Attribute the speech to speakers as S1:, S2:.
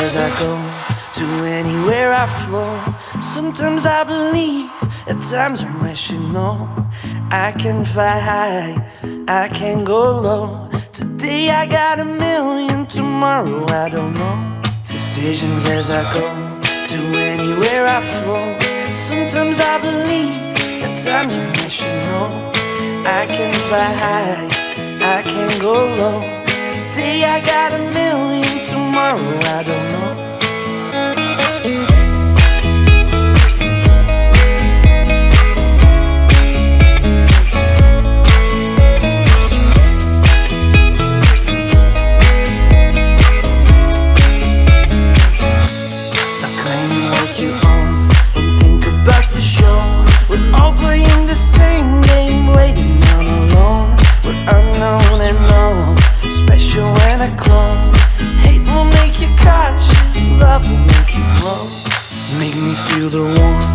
S1: as I go, to anywhere I flow. Sometimes I believe, at times I'm wishing no. I can fly high, I can go low. Today I got a million, tomorrow I don't know. Decisions as I go, to anywhere I flow. Sometimes I believe, at times I'm wishing no. I can fly high, I can go low. Today I got a million, tomorrow I don't know. Stop claiming what you own and think about the show. We're all playing the same game, waiting on alone. We're unknown and known, special when I clone. Hate will make you cautious, love will make you grow. Make me feel the warmth